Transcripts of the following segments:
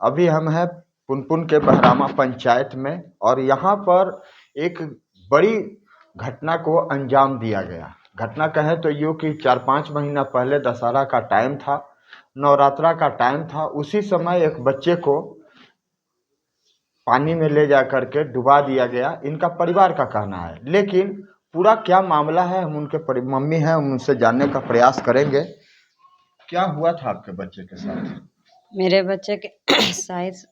अभी हम हैं पुनपुन के बहरामा पंचायत में और यहाँ पर एक बड़ी घटना को अंजाम दिया गया। घटना कहें तो यूँ कि 4-5 महीना पहले दशहरा का टाइम था, नवरात्रा का टाइम था। उसी समय एक बच्चे को पानी में ले जा करके डुबा दिया गया, इनका परिवार का कहना है। लेकिन पूरा क्या मामला है हम उनके मम्मी हैं, हम उनसे जानने का प्रयास करेंगे। क्या हुआ था आपके बच्चे के साथ? मेरे बच्चे के साइज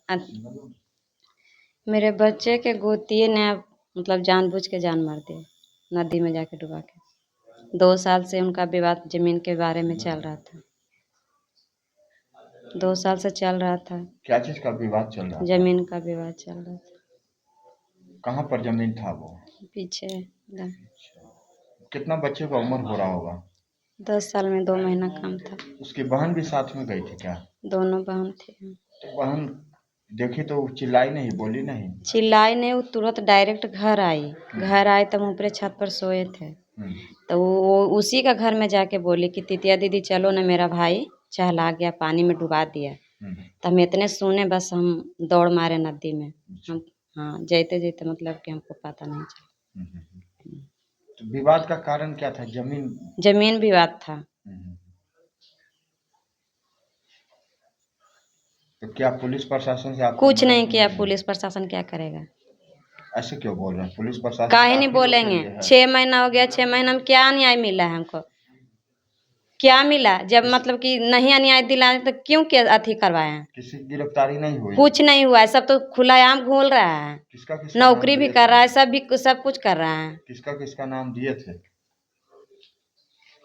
मेरे बच्चे के गोतिये ने मतलब जानबूझ के जान मार दिया, नदी में जाके डुबा के। 2 साल से उनका विवाद जमीन के बारे में चल रहा था। 2 साल से चल रहा था। क्या चीज का विवाद चल रहा था? जमीन का विवाद चल रहा था। कहाँ पर जमीन था वो? पीछे कितना बच्चे का उम्र हो रहा होगा? 10 साल में 2 महीना कम था। उसकी बहन भी साथ में गई थी क्या? दोनों बहन थे। तो बहन देखी तो चिल्लाई नहीं, बोली नहीं? चिल्लाई नहीं, वो तुरंत डायरेक्ट घर आई। घर आए तो हम ऊपरे छत पर सोए थे, तो वो उसी का घर में जाके बोली कि तितिया दीदी चलो ना, मेरा भाई चहला गया, पानी में डुबा दिया। तो हम इतने सुने, बस हम दौड़ मारे नदी में। हम हाँ जाते जाते मतलब कि हमको पता नहीं चला। तो विवाद का कारण क्या था? जमीन विवाद था। तो क्या पुलिस प्रशासन से आपको कुछ नहीं किया? पुलिस प्रशासन क्या करेगा? ऐसे क्यों बोल रहे हैं? पुलिस प्रशासन काहे नहीं बोलेंगे? 6 महीना हो गया, 6 महीना में क्या न्याय मिला है हमको? क्या मिला? जब मतलब कि नहीं न्याय दिलाए तो क्यों क्या अथी करवाए हैं? किसी की गिरफ्तारी नहीं हुई? कुछ नहीं हुआ है, सब तो खुलाआम घूल रहा है। किसका नौकरी भी कर रहा है, सब कुछ कर रहा है। किसका नाम दिए थे?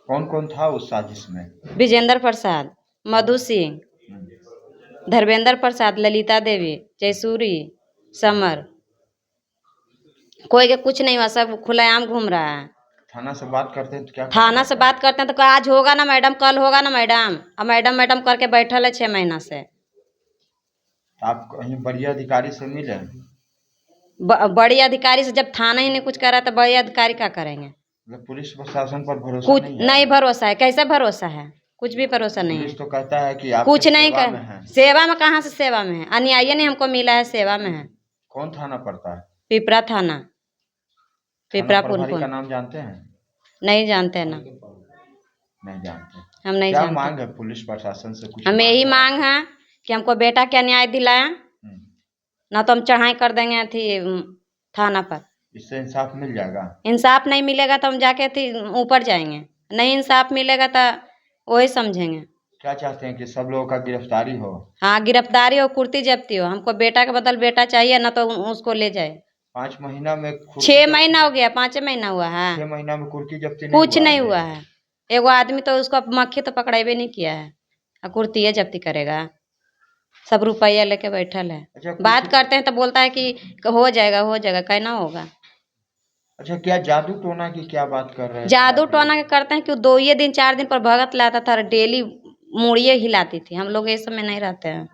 कौन कौन था उस साजिश में? विजेंद्र प्रसाद, मधु सिंह, धर्मेंद्र प्रसाद, ललिता देवी, जयसूरी, समर। कोई के कुछ नहीं हुआ, सब खुलेआम घूम रहा है। थाना से बात करते हैं तो क्या? थाना से बात करते हैं तो आज होगा ना मैडम, कल होगा ना मैडम। अब मैडम करके बैठल है 6 महीना से। आप कहीं बड़ी अधिकारी से मिले? बड़ी अधिकारी से जब थाना ही नहीं कुछ कर रहा तो बड़ी अधिकारी क्या करेंगे? पुलिस प्रशासन पर भरोसा कुछ नहीं है? नहीं भरोसा है। कैसे भरोसा है? कुछ भी भरोसा नहीं है। पुलिस तो कहता है कि आप कुछ नहीं कर। सेवा में कहाँ से सेवा में है? अन्याय नहीं हमको मिला है, सेवा में है। कौन थाना पड़ता है? पिपरा थाना, पिपरा पुनपुन का नाम जानते हैं? नहीं जानते ना, नहीं जानते। हम नहीं क्या जानते। मांग है पुलिस प्रशासन से? कुछ हमें यही मांग है कि हमको बेटा क्या न्याय दिलाया, ना तो हम चढ़ाई कर देंगे थी थाना पर। इससे इंसाफ मिल जाएगा? इंसाफ नहीं मिलेगा तो हम जाके थी ऊपर जाएंगे। नहीं इंसाफ मिलेगा तो वही समझेंगे। क्या चाहते हैं कि सब लोगों का गिरफ्तारी हो? हाँ, गिरफ्तारी हो, कुर्ती जब्ती हो। हमको बेटा के बदल बेटा चाहिए, ना तो उसको ले जाए। 5 महीना में 6 महीना हो गया, 5 महीना हुआ है। 6 महीना में कुर्की जब्ती कुछ नहीं हुआ है। एगो आदमी तो उसको मक्खी तो पकड़ेबे नहीं किया है, कुर्ती जब्ती करेगा। सब रुपया लेके बैठल है। अच्छा, बात करते हैं तो बोलता है कि हो जाएगा, कहना होगा। अच्छा, क्या जादू टोना की क्या बात कर रहे हैं? जादू टोना के करते हैं कि 2 ही दिन 4 दिन पर भगत लाता था, डेली मुड़िए हिलाती थी। हम लोग ये सब में नहीं रहते हैं।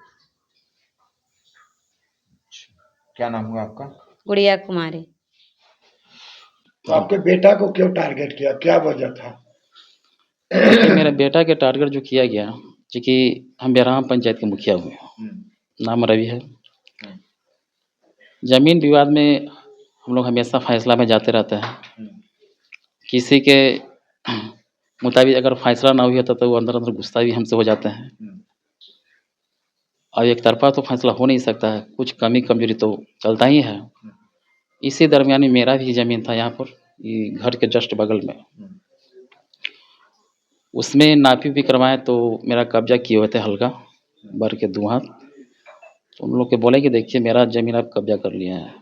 क्या नाम हुआ आपका? गुड़िया कुमारी। तो आपके बेटा को क्यों टारगेट किया, क्या वजह था? मेरे बेटा के टारगेट जो किया गया, क्योंकि हम बहरामा पंचायत के मुखिया हुए, नाम रवि है। जमीन विवाद में हम लोग हमेशा फैसला में जाते रहते हैं। किसी के मुताबिक अगर फैसला ना हुआ तो वो अंदर अंदर गुस्सा भी हमसे हो जाते हैं। और एक तरफा तो फैसला हो नहीं सकता है, कुछ कमी कमजोरी तो चलता ही है। इसी दरमियान मेरा भी ज़मीन था यहाँ पर, ये घर के जस्ट बगल में। उसमें नापी भी करवाएं तो मेरा कब्जा किए हुए थे हल्का भर के 2 हाथ। तो उन लोग के बोले कि देखिए मेरा ज़मीन आप कब्जा कर लिए हैं,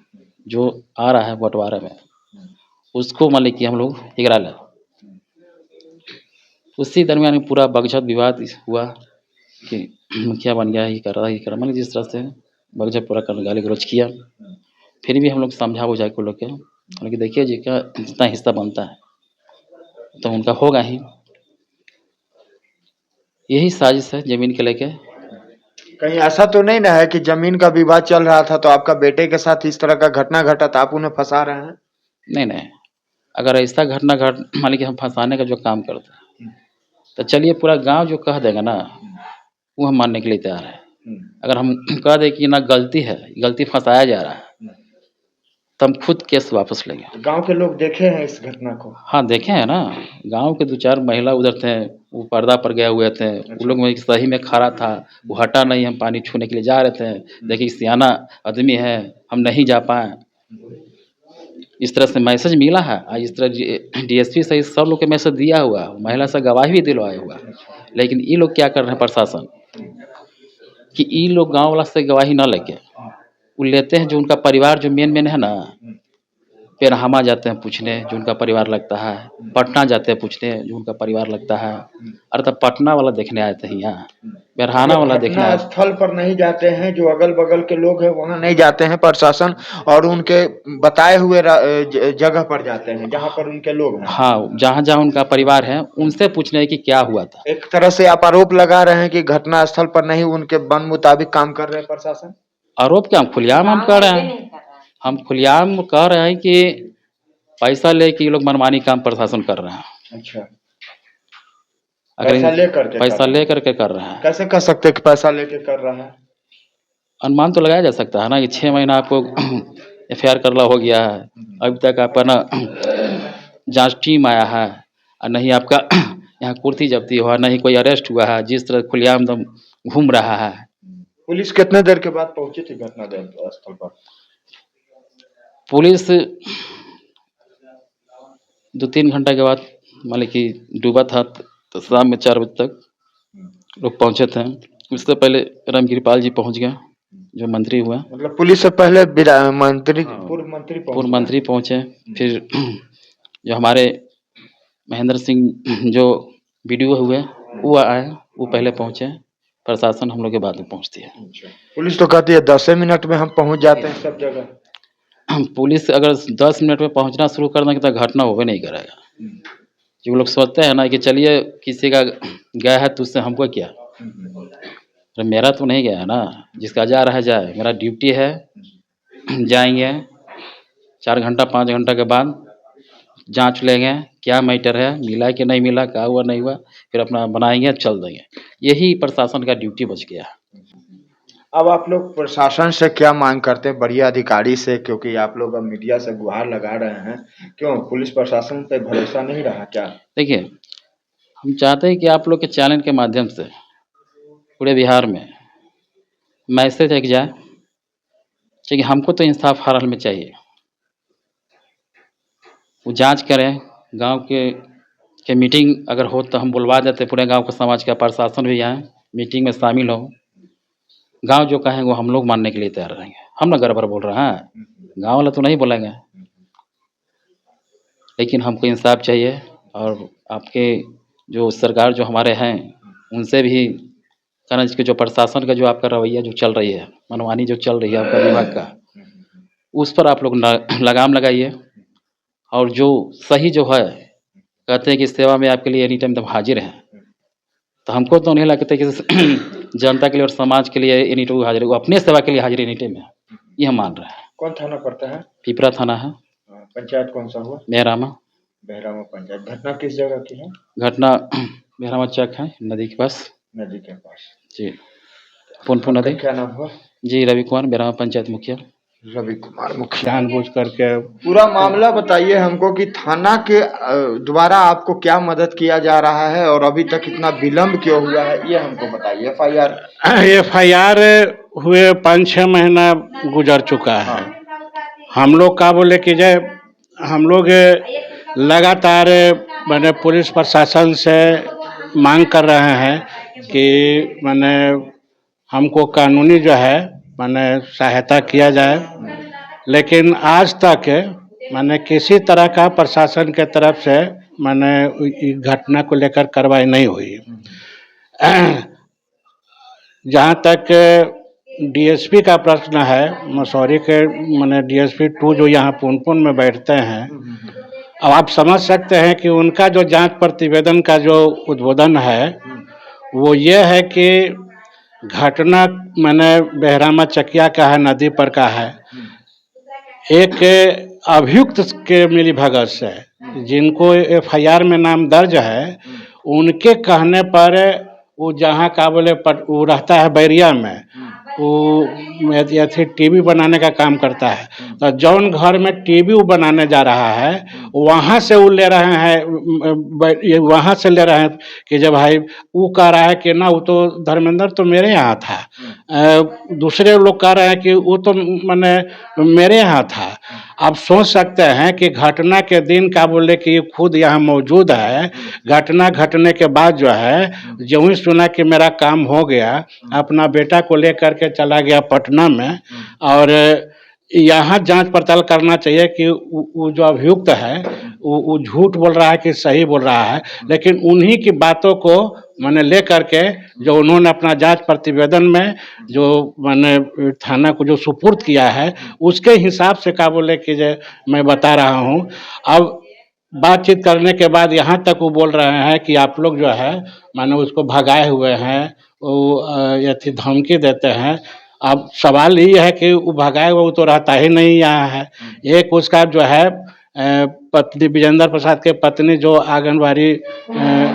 जो आ रहा है बंटवारे में उसको मान ली कि हम लोग इगरा लें। उसी दरमियान में पूरा बगझत विवाद हुआ कि मुखिया बन गया, ये कर रहा है, मैंने जिस तरह से बगझत पूरा कर गाली गलौज किया। फिर भी हम लोग समझा बुझा के लोग के कि देखिए जी का जितना हिस्सा बनता है तो उनका होगा ही। यही साजिश है ज़मीन के लेके। कहीं ऐसा तो नहीं ना है कि जमीन का विवाद चल रहा था तो आपका बेटे के साथ इस तरह का घटना घटा तो आप उन्हें फंसा रहे हैं? नहीं, अगर ऐसा घटना मान लीजिए हम फंसाने का जो काम करते हैं तो चलिए पूरा गांव जो कह देगा ना वो हम मानने के लिए तैयार है। अगर हम कह दें कि ना गलती है, गलती फंसाया जा रहा है, तो हम खुद केस वापस लेंगे। गांव के लोग देखे हैं इस घटना को? हाँ, देखे हैं ना, गाँव के 2-4 महिला उधर थे, वो पर्दा पर गए हुए थे, वो लोग में सही में खड़ा था, वो हटा नहीं, हम पानी छूने के लिए जा रहे थे, देखिए सियाना आदमी है, हम नहीं जा पाए। इस तरह से मैसेज मिला है, आज इस तरह डीएसपी सहित सब लोग के मैसेज दिया हुआ है, महिला से गवाही भी दिलवाया हुआ है। लेकिन ये लोग क्या कर रहे हैं प्रशासन, कि ये लोग गाँव वाला से गवाही ना लेके, वो लेते हैं जो उनका परिवार जो मेन है ना, पेरहामा जाते हैं पूछने जो उनका परिवार लगता है, पटना जाते हैं पूछने जो उनका परिवार लगता है। अरे तब पटना वाला देखने आए थे यहाँ, पेरहाना वाला देखने आए। स्थल पर नहीं जाते हैं, जो अगल बगल के लोग हैं वहां नहीं जाते हैं प्रशासन, और उनके बताए हुए जगह पर जाते हैं जहां पर उनके लोग हैं। हाँ, जहाँ जहाँ उनका परिवार है उनसे पूछने कि क्या हुआ था। एक तरह से आप आरोप लगा रहे हैं कि घटना स्थल पर नहीं उनके वन मुताबिक काम कर रहे हैं प्रशासन। आरोप क्या, हम खुलेआम हम कर रहे हैं, हम खुलेआम कह रहे हैं कि पैसा लेके ये लोग मनमानी काम प्रशासन कर रहे हैं। अच्छा, अगर पैसा लेकर के पैसा लेकर के कर रहे हैं, कैसे कह सकते हैं कि पैसा लेके कर रहा है? अनुमान तो लगाया जा सकता है ना कि 6 महीना आपको एफआईआर करना हो गया है, अभी तक आपका ना जांच टीम आया है, और नहीं आपका यहाँ कुर्ती जब्ती हुआ, नहीं कोई अरेस्ट हुआ है, जिस तरह खुलेआम दम घूम रहा है। पुलिस कितने देर के बाद पहुंची थी घटना स्थल पर? पुलिस 2-3 घंटा के बाद, मान लीजिए कि डूबा था तो शाम में 4 बजे तक लोग पहुंचे थे। उससे पहले रामकृपाल जी पहुंच गए, जो मंत्री हुआ। मतलब पुलिस से पहले मंत्री, पूर्व मंत्री पहुंचे। फिर जो हमारे महेंद्र सिंह जो बीडीओ हुए वो आए, वो पहले पहुंचे, प्रशासन हम लोग के बाद में पहुंचती है। पुलिस तो कहती है 10 मिनट में हम पहुंच जाते हैं सब जगह। पुलिस अगर 10 मिनट में पहुंचना शुरू कर देंगे तो घटना होवे नहीं करेगा। जो लोग सोचते हैं ना कि चलिए किसी का गया है तो उससे हमको क्या, तो मेरा तो नहीं गया है ना, जिसका जा रहा है जाए, मेरा ड्यूटी है। जाएंगे 4 घंटा 5 घंटा के बाद जांच लेंगे क्या मैटर है, मिला कि नहीं मिला, क्या हुआ नहीं हुआ, फिर अपना बनाएंगे चल देंगे। यही प्रशासन का ड्यूटी बच गया है। अब आप लोग प्रशासन से क्या मांग करते हैं, बड़े अधिकारी से? क्योंकि आप लोग अब मीडिया से गुहार लगा रहे हैं, क्यों पुलिस प्रशासन पे भरोसा नहीं रहा क्या? देखिए, हम चाहते हैं कि आप लोग के चैनल के माध्यम से पूरे बिहार में मैसेज एक जाए कि हमको तो इंसाफ हर हाल में चाहिए। वो जांच करें, गांव के मीटिंग अगर हो तो हम बुलवा देते, पूरे गांव के समाज का प्रशासन भी आए, मीटिंग में शामिल हो। गांव जो कहें वो हम लोग मानने के लिए तैयार रहेंगे। हम ना गड़बड़ बोल रहे हैं, गांव वाला तो नहीं बोलेंगे, लेकिन हमको इंसाफ चाहिए। और आपके जो सरकार जो हमारे हैं उनसे भी कहना कि जो प्रशासन का जो आपका रवैया जो चल रही है, मनमानी जो चल रही है आपका विभाग का, उस पर आप लोग लगाम लगाइए। और जो सही जो है, कहते हैं कि सेवा में आपके लिए एनी टाइम तक हाजिर हैं, तो हमको तो नहीं लगता कि जनता के लिए और समाज के लिए एनी टाइम हाजिर है, वो अपने सेवा के लिए हाजिर एनी टाइम है, ये हम मान रहे हैं। कौन थाना पड़ता है? पिपरा थाना है। पंचायत कौन सा हुआ? मेहरामा। बहरामा पंचायत। घटना किस जगह की है? घटना मेहरामा चक है, नदी के पास। नदी के पास जी, पुनपुन नदी। क्या नाम हुआ? जी, रवि कुमार, मेहरामा पंचायत मुखिया। रवि कुमार मुखिया। जानबूझ करके पूरा मामला बताइए हमको कि थाना के द्वारा आपको क्या मदद किया जा रहा है, और अभी तक इतना विलम्ब क्यों हुआ है, ये हमको बताइए। एफआईआर हुए 5-6 महीना गुजर चुका है। हम लोग का बोले कि जय हम लोग लगातार मैंने पुलिस प्रशासन से मांग कर रहे हैं कि मैंने हमको कानूनी जो है मैंने सहायता किया जाए, लेकिन आज तक मैंने किसी तरह का प्रशासन के तरफ से मैंने घटना को लेकर कार्रवाई नहीं हुई। जहाँ तक डीएसपी का प्रश्न है, मसौरी के मैंने डीएसपी 2 जो यहाँ पुनपुन में बैठते हैं, अब आप समझ सकते हैं कि उनका जो जांच प्रतिवेदन का जो उद्बोधन है वो ये है कि घटना मैंने बहरामा चकिया का है, नदी पर का है। एक अभियुक्त के मिलीभगत से जिनको एफआईआर में नाम दर्ज है, उनके कहने पर वो जहाँ का बोले वो रहता है बैरिया में, वो अथी टीवी बनाने का काम करता है। तो जौन घर में टीवी वो बनाने जा रहा है वहाँ से वो ले रहे हैं, ये वहाँ से ले रहे हैं कि जब भाई वो कह रहा है कि ना वो तो धर्मेंद्र तो मेरे यहाँ था, दूसरे लोग कह रहे हैं कि वो तो मैंने मेरे यहाँ था। आप सोच सकते हैं कि घटना के दिन का बोले कि ये खुद यहाँ मौजूद है, घटना घटने के बाद जो है जो ही सुना कि मेरा काम हो गया, अपना बेटा को लेकर के चला गया पटना में। और यहाँ जांच पड़ताल करना चाहिए कि वो जो अभियुक्त है वो झूठ बोल रहा है कि सही बोल रहा है। लेकिन उन्हीं की बातों को मैंने ले करके जो उन्होंने अपना जांच प्रतिवेदन में जो मैंने थाना को जो सुपुर्द किया है उसके हिसाब से क्या बोले कि जो मैं बता रहा हूँ। अब बातचीत करने के बाद यहाँ तक वो बोल रहे हैं कि आप लोग जो है मानो उसको भगाए हुए हैं, वो यथी धमकी देते हैं। अब सवाल ये है कि वो भगाए हुआ वो तो रहता ही नहीं यहाँ है। एक उसका जो है पत्नी विजेंद्र प्रसाद के पत्नी जो आंगनबाड़ी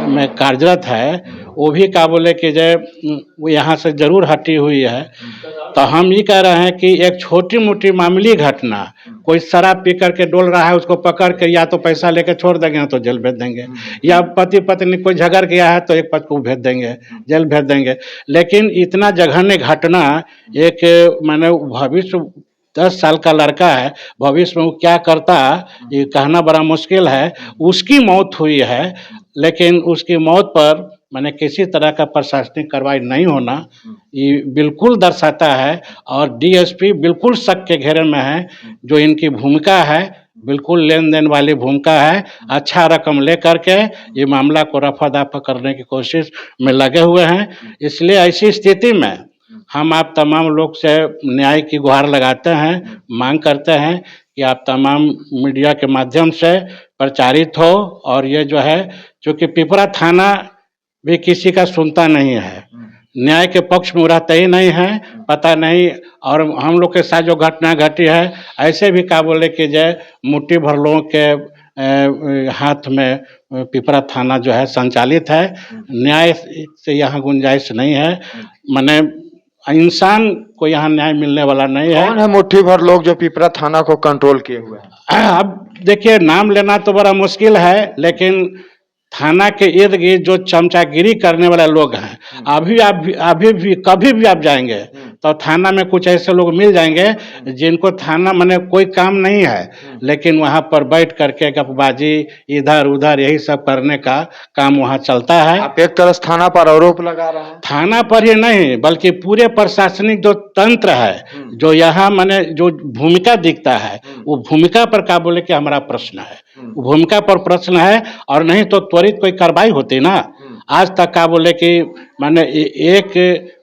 में कार्यरत है वो भी क्या बोले कि जो वो यहाँ से जरूर हटी हुई है। तो हम ये कह रहे हैं कि एक छोटी मोटी मामूली घटना, कोई शराब पी करके डोल रहा है उसको पकड़ के या तो पैसा लेके छोड़ देंगे या तो जेल भेज देंगे, या पति पत्नी कोई झगड़ गया है तो एक पद को भेज देंगे, जेल भेज देंगे। लेकिन इतना जघन्य घटना एक मैंने भविष्य 10 साल का लड़का है, भविष्य में वो क्या करता ये कहना बड़ा मुश्किल है। उसकी मौत हुई है लेकिन उसकी मौत पर मैंने किसी तरह का प्रशासनिक कार्रवाई नहीं होना ये बिल्कुल दर्शाता है। और डीएसपी बिल्कुल शक के घेरे में है। जो इनकी भूमिका है बिल्कुल लेन देन वाली भूमिका है। अच्छा रकम ले करके ये मामला को रफा दफा करने की कोशिश में लगे हुए हैं। इसलिए ऐसी स्थिति में हम आप तमाम लोग से न्याय की गुहार लगाते हैं, मांग करते हैं कि आप तमाम मीडिया के माध्यम से प्रचारित हो। और ये जो है चूँकि पिपरा थाना भी किसी का सुनता नहीं है, न्याय के पक्ष में रहते ही नहीं है, पता नहीं। और हम लोग के साथ जो घटना घटी है ऐसे भी क्या बोले कि जय मुट्ठी भर लोगों के हाथ में पिपरा थाना जो है संचालित है। न्याय से यहाँ गुंजाइश नहीं है, माने इंसान को यहाँ न्याय मिलने वाला नहीं है। कौन है मुट्ठी भर लोग जो पिपरा थाना को कंट्रोल किए हुए हैं? अब देखिए नाम लेना तो बड़ा मुश्किल है, लेकिन थाना के इर्द गिर्द जो चमचागिरी करने वाले लोग हैं अभी भी कभी भी आप जाएंगे तो थाना में कुछ ऐसे लोग मिल जाएंगे जिनको थाना माने कोई काम नहीं है, लेकिन वहाँ पर बैठ करके गपबाजी इधर उधर यही सब करने का काम वहाँ चलता है। आप एक तरह से थाना पर आरोप लगा रहे हैं। थाना पर ही नहीं बल्कि पूरे प्रशासनिक जो तंत्र है जो यहाँ माने जो भूमिका दिखता है वो भूमिका पर क्या बोले कि हमारा प्रश्न है, वो भूमिका पर प्रश्न है। और नहीं तो त्वरित कोई कार्रवाई होती ना। आज तक क्या बोले कि माने एक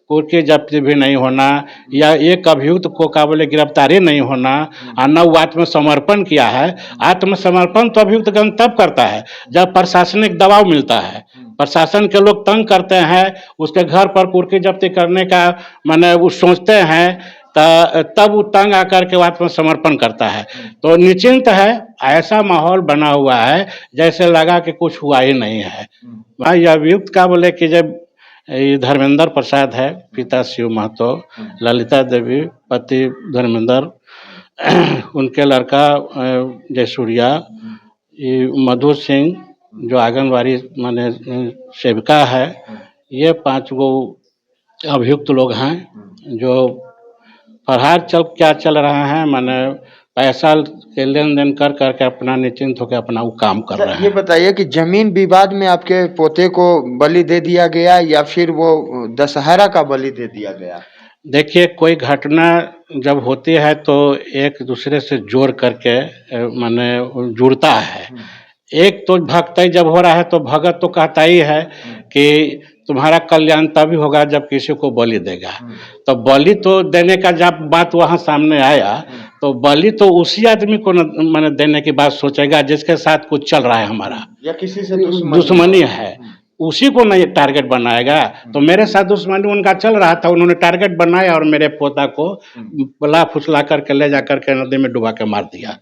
कुर्की जब्ती भी नहीं होना या एक अभियुक्त को क्या बोले गिरफ्तारी नहीं होना, न वो आत्मसमर्पण किया है। आत्मसमर्पण तो अभियुक्तगण तब करता है जब प्रशासनिक दबाव मिलता है, प्रशासन के लोग तंग करते हैं, उसके घर पर कुर्की जब्ती करने का माने वो सोचते हैं तब वो तंग आकर के आत्मसमर्पण करता है। तो निश्चिंत है, ऐसा माहौल बना हुआ है जैसे लगा कि कुछ हुआ ही नहीं है। भाई अभियुक्त का बोले कि जब धर्मेंद्र प्रसाद है, पिता शिव महतो, ललिता देवी पति धर्मेंद्र, उनके लड़का जयसूर्या, मधु सिंह जो आंगनबाड़ी माने सेविका है, ये 5 गो अभियुक्त लोग हैं जो फरार चल रहा है। माने पैसा के लेन देन कर करके अपना निश्चिंत होकर अपना वो काम कर रहे हैं। ये बताइए कि जमीन विवाद में आपके पोते को बलि दे दिया गया या फिर वो दशहरा का बलि दे दिया गया? देखिए कोई घटना जब होती है तो एक दूसरे से जोड़ करके माने जुड़ता है। एक तो भक्ति जब हो रहा है तो भगत तो कहता ही है कि तुम्हारा कल्याण तभी होगा जब किसी को बलि देगा। तो बलि तो देने का जब बात वहाँ सामने आया तो बलि तो उसी आदमी को मैंने देने की बात सोचेगा जिसके साथ कुछ चल रहा है हमारा या किसी से दुश्मनी है, उसी को नहीं टारगेट बनाएगा। तो मेरे साथ दुश्मनी उनका चल रहा था, उन्होंने टारगेट बनाया और मेरे पोता को बला फुसला करके ले जा करके नदी में डुबा के मार दिया।